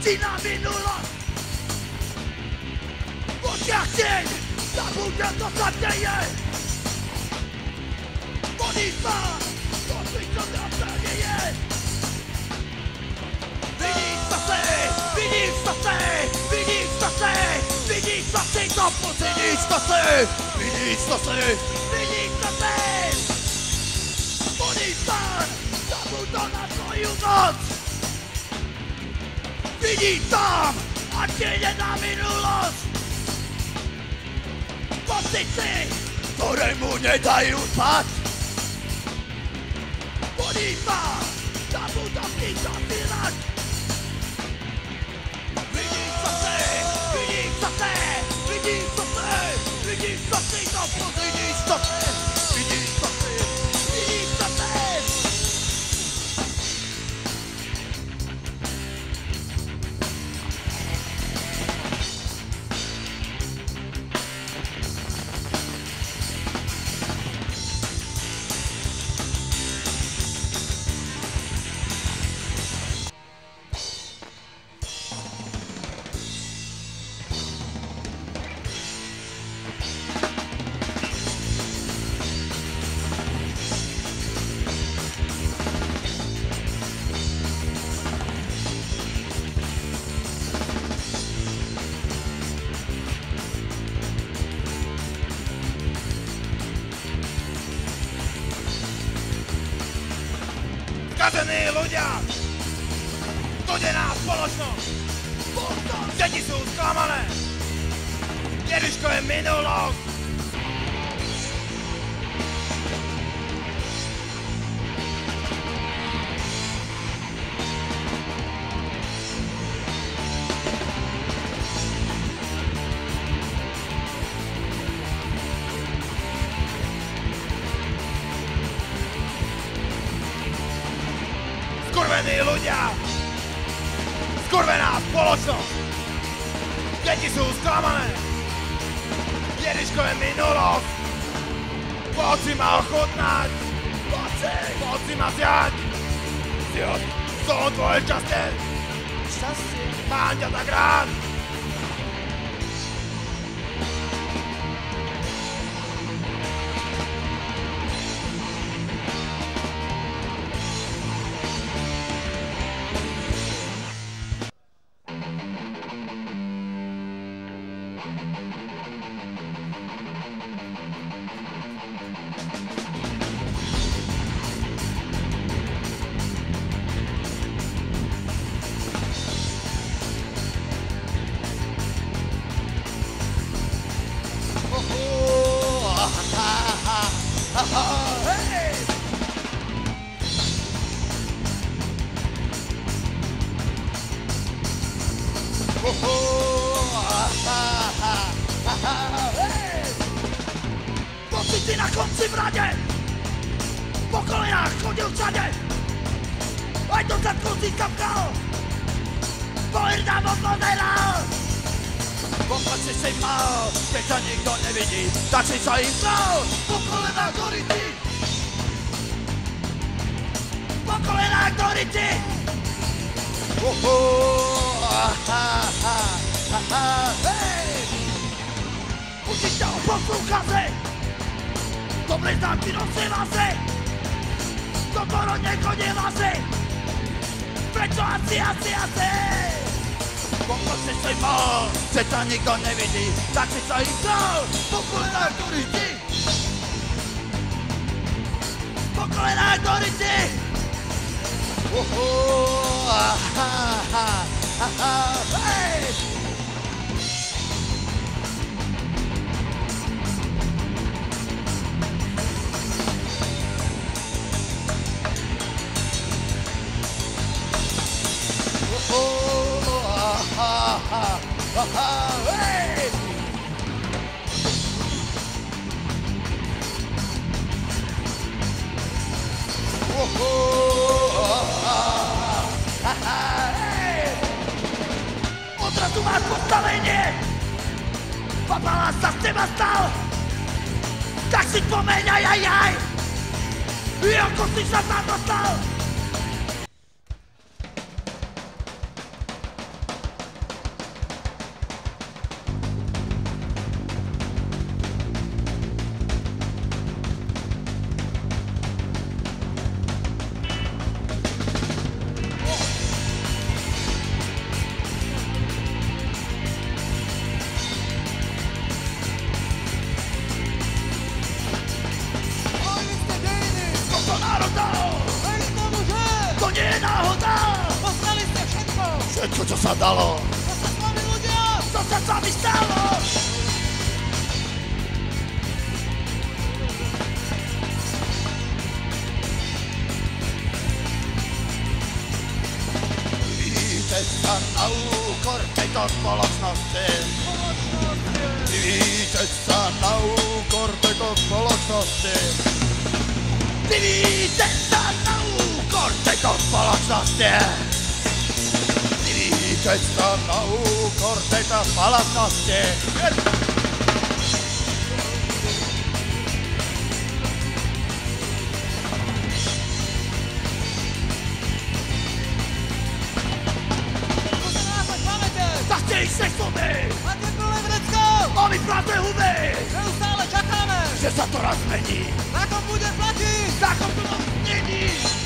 Chodí na minulost. V očiach tieň, zabudne to sa deje. Oni sa, poď čo to nie je. Vidíš stasy, vidíš stasy, vidíš stasy, vidíš stasy, to vidíš stasy, vidíš stasy, vidíš stasy. Oni sa, zabudne na svoju moc. Vidí tam a tieňe na minulosť. Pocity, ktoré mu nedajú spať. Poníma, zabudol týchto vylať. Vidíš stasy, vidíš stasy, vidíš stasy, vidíš stasy, to vidíš stasy, vidíš stasy, vidíš stasy. Skazení ľudia, studená spoločnosť, deti sú sklamané, Ježiško je minulosť. Skurvení ľudia, skurvená spoločnosť, deti sú sklamané, Ježiško je minulosť, poď si ma ochutnať, poď si ma zjať, som tvoje šťastie, mám ťa tak rád. Pocity na konci v rade, po kolenách chodil všade, aj do zadku si kapkal, pohrdám pozeral. Popačte si mal, keď sa nikto nevidí, tak si sa im dal, po kolenách horíti. Po kolenách horíti. Učitel poslúchase, to bliznánky nosila se, to porodne chodila se, prečo asi. Popačte si mal, keď sa nikto nevidí, tak si sa im dal, po kolenách horíti. Po kolenách horíti. Odrazu máš postavenie, papala sa z teba stal, tak si pomeň aj, ako si sa tam dostal. To nie je náhoda! Poslali ste všetko! Všetko, čo sa dalo! Čo sa s vami ľudia? Co sa s vami stalo? Divíte sa na úkor tejto spoločnosti. Divíte sa na úkor tejto spoločnosti. Divíte sa na úkor tejto spoločnosti. Divíte sa na úkor tejto spoločnosti. Skúste nás mať pamäte! Zachte ich sexumy! Máte plné vrecko! Máme prázdne huby! Neustále čakáme! Že sa to raz zmení! Zákon bude platiť! Zákon to není!